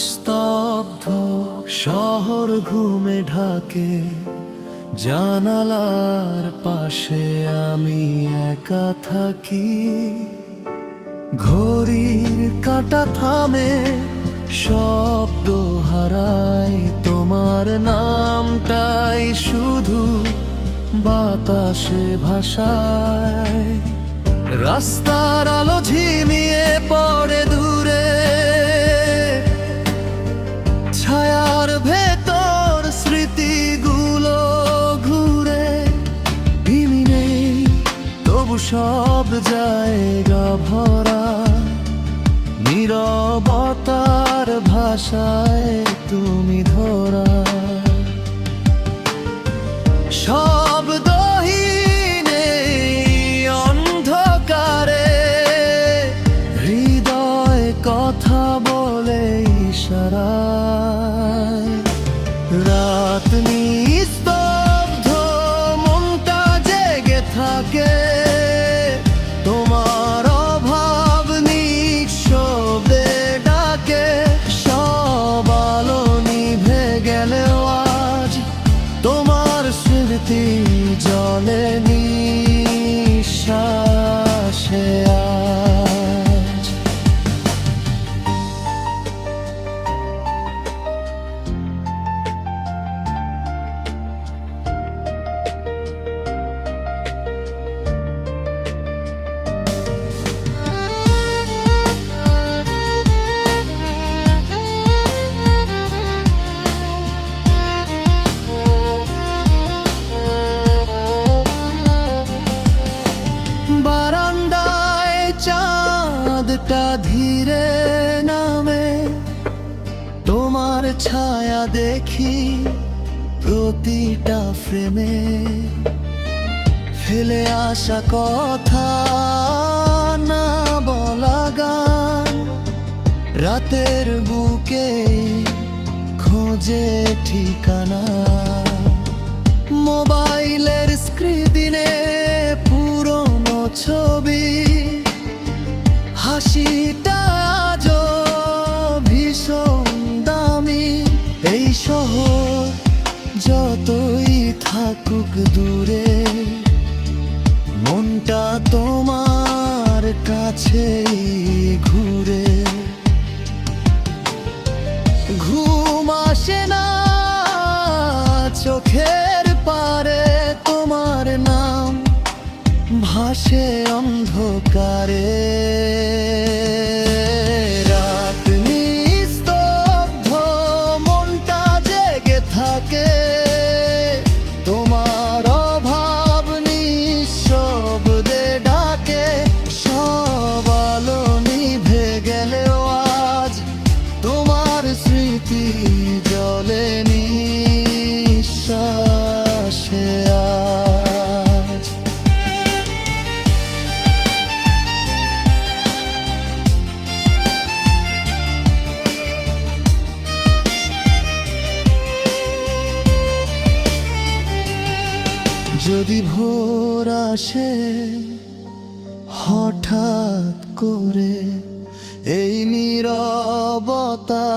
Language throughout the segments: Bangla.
নিস্তব্ধ শহর ঘুমে ঢাকে, জানালার পাশে আমি একা থাকি। ঘড়ির কাঁটা থামে, শব্দ হারায়, তোমার নামটাই শুধু বাতাসে ভাসায়। রাস্তার আলো ঝিমিয়ে পড়ে দূরে, ছায়ার ভেতর স্মৃতিগুলো ঘুরে। ভিড় নেই তবু সব জায়গা ভরা, নীরবতার ভাষায় তুমি ধরা। শব্দহীন এই অন্ধকারে হৃদয় কথা বলে ইশারায়। রাত নিস্তব্ধ, মনটা জেগে থাকে, তোমার অভাব নিঃশব্দে ডাকে। সব আলো নিভে গেলেও আজ তোমার স্মৃতি জলে নিঃশ্বাসে আজ। বারান্দায় চাঁদটা ধীরে নামে, তোমার ছায়া দেখি প্রতিটা ফ্রেমে। ফেলে আসা কথা না বলা গান, রাতের বুকে খোঁজে ঠিকানা। মোবাইলের স্ক্রিনে পুরনো ছবি, হাসিটা আজও ভীষণ দামি। এই শহর যতই থাকুক দূরে, মনটা তোমার কাছেই ঘুরে। ঘুম আসে না চোখের পারে, তোমার নাম ভাসে অন্ধকারে। রাত নিস্তব্ধ, মনটা জেগে থাকে, তোমার অভাব নিঃশব্দে ডাকে। সব আলো নিভে গেলেও আজ তোমার স্মৃতি জলে নিঃশ্বাসে আজ। যদি ভোর আসে হঠাৎ করে, এই নীরবতা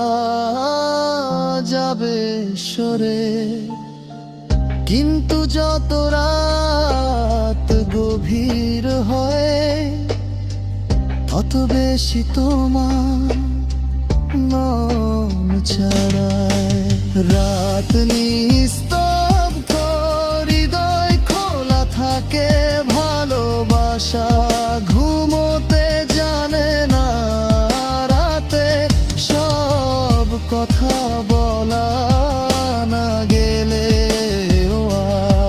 যাবে সরে। কিন্তু যত রাত গভীর হয়, তত বেশি তোমার নাম ছাড়ায়। রাত নিস্তব্ধ, হৃদয় খোলা থাকে, ভালোবাসা ঘুমোতে জানে না রাতে। সব কথা বলা না গেলে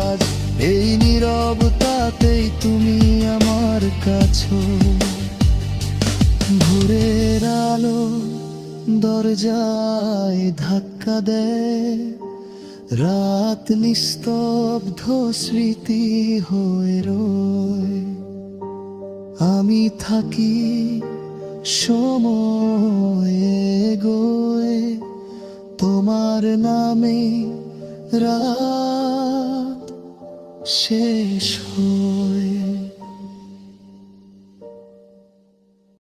আজ এই নীরবতাতেই তুমি আমার কাছে। ভোরের আলো দরজায় ধাক্কা দেয়, রাত নিস্তব্ধ স্মৃতি হয়ে রয়। আমি থাকি সময়ে এগোয়, তোমার নামে রাত শেষ হয়।